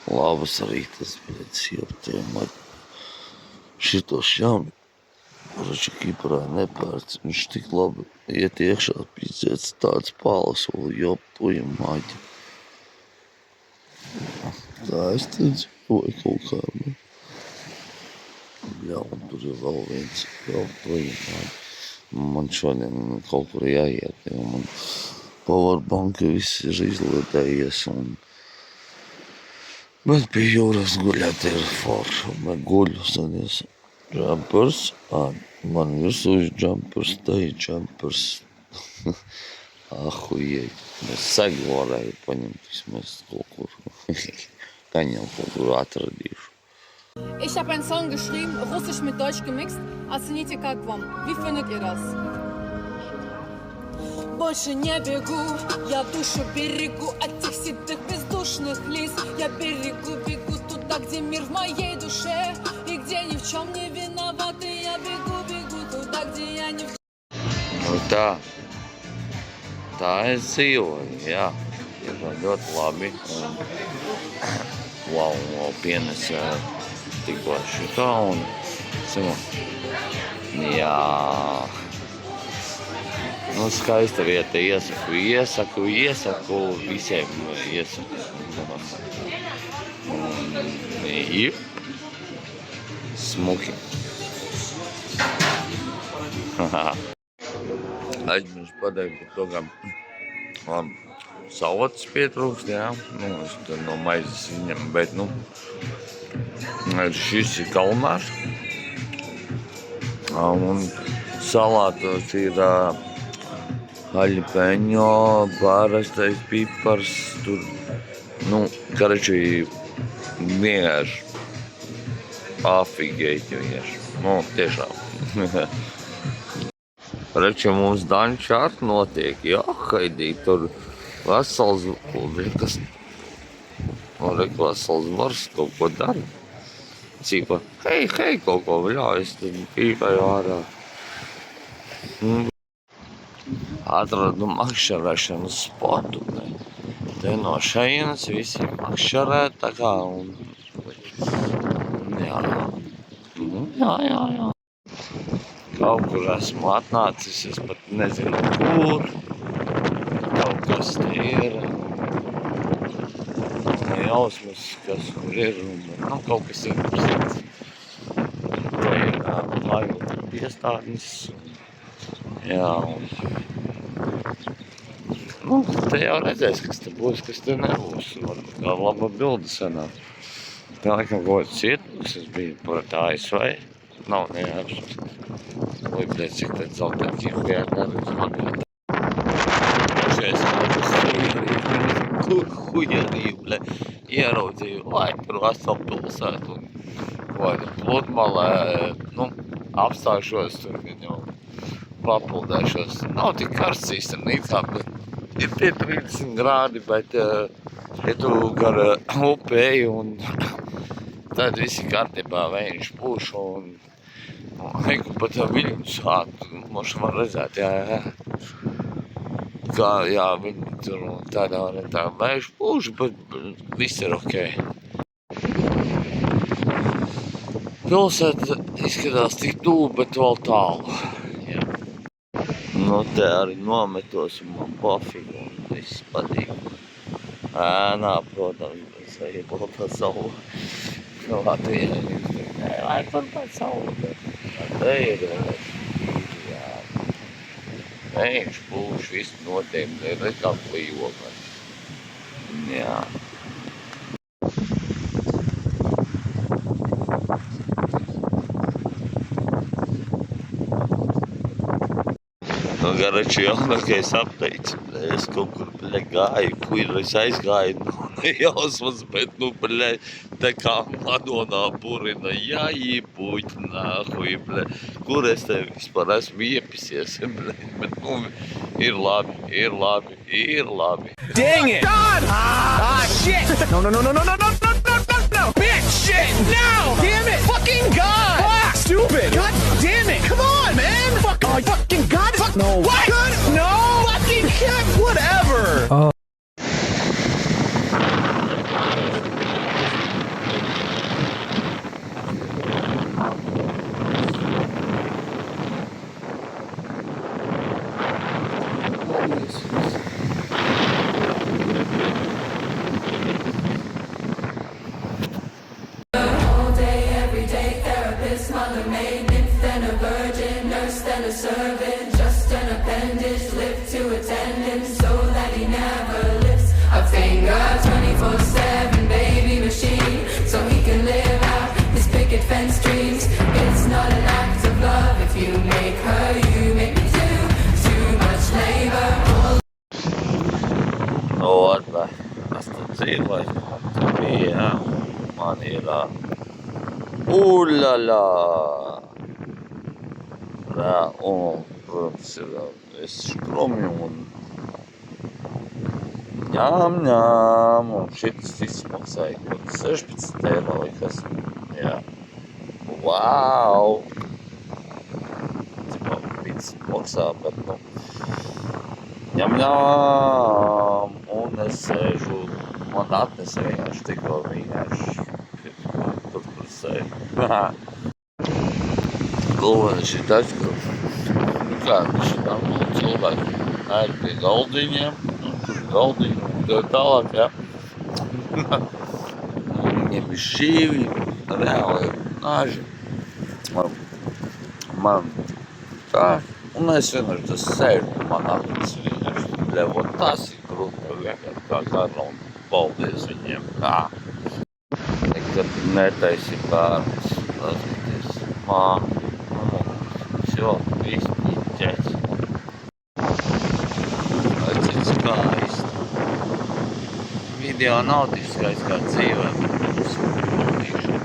Labas arī tas pēc jūtiem. Šitos jauni. Raču Kiprā nepērts. Viņš tik labi iet iekšā pīdzēts tāds pālasuli, jo puļu maģi. Tā es te dzīvoju kaut kā. Jā, un tur ir vēl viens puļu maģi. Man šodien kaut kur jāiet, jo man powerbanka viss ir izlietējies un bet pie jūras guļāt ir forši, bet guļu sadies džampers, man virsū ir džampers, te ir džampers, ahujej, es segu varēju paņemt vismaz kaut kur, kaņem kaut kur atradīšu. Ich habe einen Song geschrieben, russisch mit deutsch gemixt, оцените как вам, wie findet ihr das? Больше не бегу, я душу берегу от тех ситых бездушных лиц. Я бегу туда, где мир в моей душе, и где ни в чем не виноваты. Я бегу туда, где я ни в чем. Nu tā es dzīvoju, jā, ir ļoti labi. Wow, pienes tikko šitā un, jā. Nu, skaista vieta, iesaku visiem iesaku. Ir smuki. Aizmirsu pateikt par to, ka salatas pietrūkst, jā. Nu, es tur no maizes viņam, bet, nu, šis ir kalmārs. Un salātos ir haļpeņo, pārastais pipars, tur, nu, karači vienkārši afigēti vienkārši, nu, tiešām. Reči mums dančārt notiek, jā, haidī, tur vesels, vesels vars kaut ko dara. Cīpa, hei, kaut ko viļājas, tad pīpēju ārā. Atradu makšķerēšanas spotu. Te no šeienes visi makšķerē, tā kā, un jā. Kaut kur esmu atnācis, es pat nezinu, kur. Kaut kas te ir. Jausmas, kas kur ir, un nu, kaut kas ir sirds. Te ir laivota piestādnis. Jā, un nu, te jau redzēs, kas te būs, kas te nebūs. Varbūt kā laba bilde sanāk. Tā laikam kaut kāds cietums, es biju par ASV. Nav neapšas. Oi, blēd, cik tad zeltēt ķihujā neredz magāt. Šais hujerīju, blēd, ieraudzīju, lai tur veselu pilsētu un kādu pludmalē, nu, apstāšos tur viņu. Papildēšos. Nav tik karsts īstenībā, bet ir tie 30 grādi, bet ja tu gar upēji un tad visi kārtībā vējš pūš un eku pat viļņu sākt, moši var redzēt, jā. Kā, jā, viņi tur tādā vējš pūš, bet viss ir okei. Pilsēta izskatās tik tuvu, bet vēl tālu. Nu, te arī nometos un man pofīgi un viss patīk. Ēnā, protams, bet arī baltā saula. Latvijā vai baltā saula, bet te ir, jā. Viņš pūš, viss notiek, ir kā klijoga. Jā. Garači jaunākais apteicis, es kaut kur, gāju, kur es aizgāju, jausmas, bet, tā kā Madonā burina, jāīpuķ, nāhuj, kur es te vispār esmu iepisies, bet, ir labi. Dang it! God! Shit! No, bitch, shit, no! Damn it! Fucking God! Fuck! Stupid! God damn it! Come on, man! Fucking God! Fuck! No! What? God! No! Fucking God! Whatever! Oh. Tas tur dzīvojas, tur bija, jā. Man ir, uļaļā! Jā, un, protams, ir es škrumju un ņām, un šitas izmaksāja kaut 16 eiro, vai kas, jā. Wow! Cipā pits maksā, bet, nu, ņām, un es sēžu, man atnesa vienkārši tikko vienkārši, tur, kur sēžu. Galvenais ir tas, ka, viņš ir normāli cilvēki, ēd pie galdiņiem, tur galdiņu, un tā tālāk, jā. Viņiem ir šīvi, reāli nāži. Man tā, un es vienkārši tas sēžu, man atnesa vienkārši, ļevot tas ir grūti, vienkārši kā kara, un paldies viņiem, jā. Nekad netaisi bērns, paskaties, все, viss ķēs. Cik skaisti. Video nav tik skaisti kā dzīvē, bet mums patīk.